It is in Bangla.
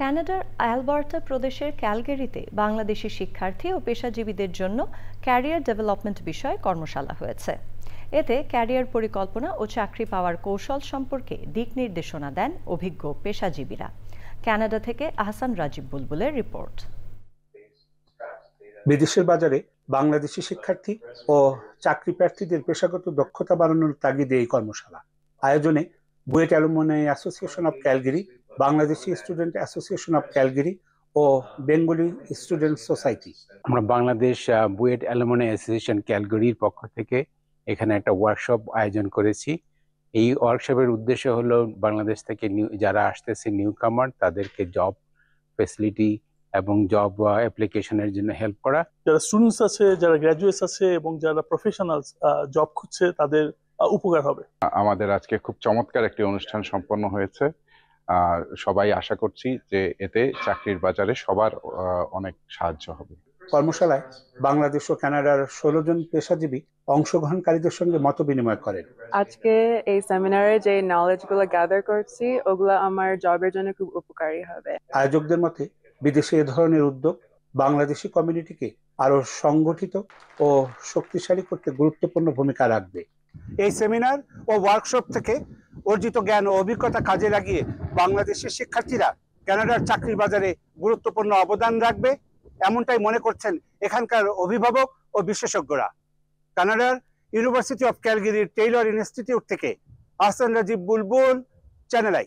কানাডার অ্যালবার্টা প্রদেশের ক্যালগারিতে বাংলাদেশি শিক্ষার্থী ও পেশাজীবীদের জন্য ক্যারিয়ার ডেভেলপমেন্ট বিষয়ে কর্মশালা হয়েছে। এতে ক্যারিয়ার পরিকল্পনা ও চাকরি পাওয়ার কৌশল সম্পর্কে দিক নির্দেশনা দেন অভিজ্ঞ পেশাজীবীরা। কানাডা থেকে আহসান রাজীব বুলবুলের রিপোর্ট। বিদেশের বাজারে বাংলাদেশি শিক্ষার্থী ও চাকরি প্রার্থীদের পেশাগত দক্ষতা বাড়ানোর তাগিদে এই কর্মশালা আয়োজনে BUET alumni association of Calgary, Bangladeshi student association of Calgary ও বেঙ্গলি স্টুডেন্ট সোসাইটি। আমরা বাংলাদেশ বুয়েট অ্যালুমনাই অ্যাসোসিয়েশন ক্যালগারির পক্ষ থেকে এখানে একটা ওয়ার্কশপ আয়োজন করেছি। এই ওয়ার্কশপের উদ্দেশ্য হলো বাংলাদেশ থেকে যারা আসতেছে নিউ কামার তাদেরকে জব ফেসিলিটি এবং জব অ্যাপ্লিকেশনের জন্য হেল্প করা। যারা স্টুডেন্টস আছে, যারা গ্র্যাজুয়েটস আছে এবং যারা প্রফেশনালস জব খুঁজছে তাদের উপকার হবে। আমাদের আজকে খুব চমৎকার একটি অনুষ্ঠান সম্পন্ন হয়েছে। সবাই আশা করছি যে এতে চাকরির বাজারে সবার অনেক সাহায্য হবে। কর্মশালায় বাংলাদেশ ও কানাডার 16 জন পেশাজীবী অংশগ্রহণকারীদের সঙ্গে মত বিনিময় করেন। আজকে এই সেমিনারে যে নলেজ গুলো গ্যাদার করছি ওগুলো আমার জবের জন্য খুব উপকারী হবে। আয়োজকদের মতে বিদেশে এ ধরনের উদ্যোগ বাংলাদেশি কমিউনিটিকে আরো সংগঠিত ও শক্তিশালী করতে গুরুত্বপূর্ণ ভূমিকা রাখবে। এই সেমিনার ও ওয়ার্কশপ থেকে অর্জিত জ্ঞান ও অভিজ্ঞতা কাজে লাগিয়ে বাংলাদেশের শিক্ষার্থীরা কানাডার চাকরির বাজারে গুরুত্বপূর্ণ অবদান রাখবে, এমনটাই মনে করছেন এখানকার অভিভাবক ও বিশেষজ্ঞরা। কানাডার ইউনিভার্সিটি অফ ক্যালগারির টেইলর ইনস্টিটিউট থেকে আহসান রাজীব বুলবুল, চ্যানেল আই।